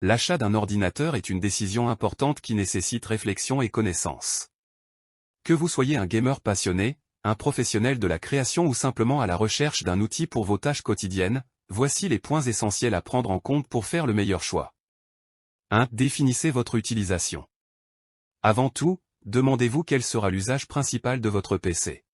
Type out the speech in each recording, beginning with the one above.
L'achat d'un ordinateur est une décision importante qui nécessite réflexion et connaissance. Que vous soyez un gamer passionné, un professionnel de la création ou simplement à la recherche d'un outil pour vos tâches quotidiennes, voici les points essentiels à prendre en compte pour faire le meilleur choix. 1. Définissez votre utilisation. Avant tout, demandez-vous quel sera l'usage principal de votre PC.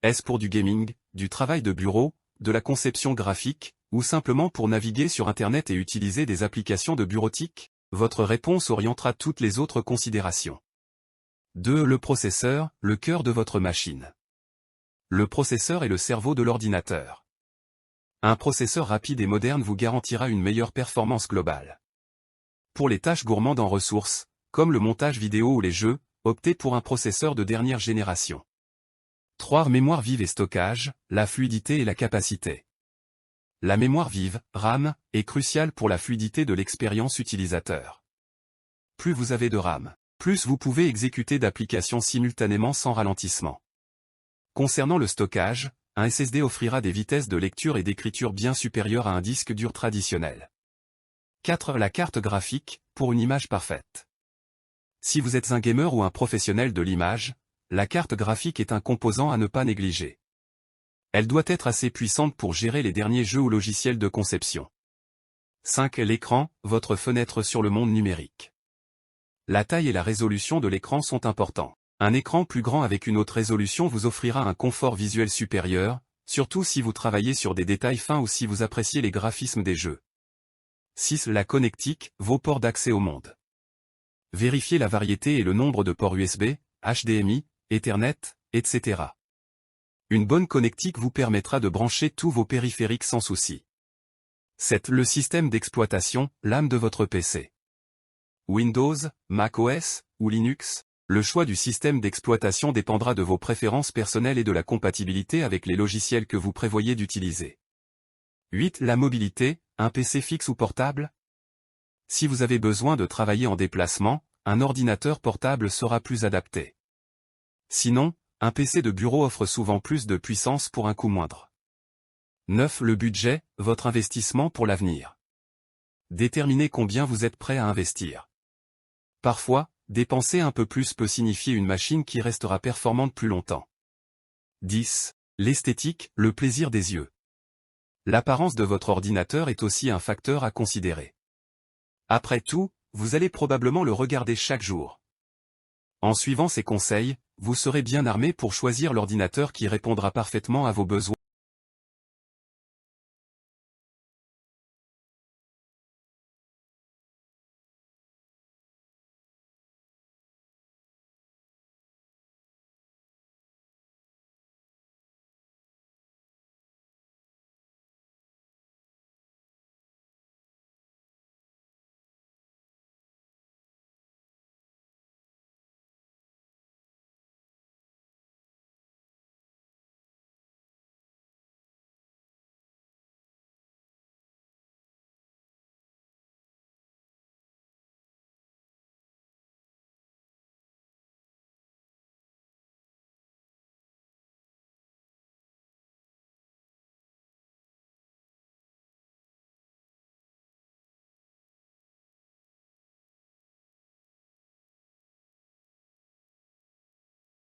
Est-ce pour du gaming, du travail de bureau, de la conception graphique, ou simplement pour naviguer sur Internet et utiliser des applications de bureautique? Votre réponse orientera toutes les autres considérations. 2. Le processeur, le cœur de votre machine. Le processeur est le cerveau de l'ordinateur. Un processeur rapide et moderne vous garantira une meilleure performance globale. Pour les tâches gourmandes en ressources, comme le montage vidéo ou les jeux, optez pour un processeur de dernière génération. 3. Mémoire vive et stockage, la fluidité et la capacité. La mémoire vive, RAM, est cruciale pour la fluidité de l'expérience utilisateur. Plus vous avez de RAM, plus vous pouvez exécuter d'applications simultanément sans ralentissement. Concernant le stockage, un SSD offrira des vitesses de lecture et d'écriture bien supérieures à un disque dur traditionnel. 4. La carte graphique, pour une image parfaite. Si vous êtes un gamer ou un professionnel de l'image, la carte graphique est un composant à ne pas négliger. Elle doit être assez puissante pour gérer les derniers jeux ou logiciels de conception. 5. L'écran, votre fenêtre sur le monde numérique. La taille et la résolution de l'écran sont importants. Un écran plus grand avec une haute résolution vous offrira un confort visuel supérieur, surtout si vous travaillez sur des détails fins ou si vous appréciez les graphismes des jeux. 6. La connectique, vos ports d'accès au monde. Vérifiez la variété et le nombre de ports USB, HDMI, Ethernet, etc. Une bonne connectique vous permettra de brancher tous vos périphériques sans souci. 7. Le système d'exploitation, l'âme de votre PC. Windows, macOS, ou Linux, le choix du système d'exploitation dépendra de vos préférences personnelles et de la compatibilité avec les logiciels que vous prévoyez d'utiliser. 8. La mobilité, un PC fixe ou portable? Si vous avez besoin de travailler en déplacement, un ordinateur portable sera plus adapté. Sinon, un PC de bureau offre souvent plus de puissance pour un coût moindre. 9. Le budget, votre investissement pour l'avenir. Déterminez combien vous êtes prêt à investir. Parfois, dépenser un peu plus peut signifier une machine qui restera performante plus longtemps. 10. L'esthétique, le plaisir des yeux. L'apparence de votre ordinateur est aussi un facteur à considérer. Après tout, vous allez probablement le regarder chaque jour. En suivant ces conseils, vous serez bien armé pour choisir l'ordinateur qui répondra parfaitement à vos besoins.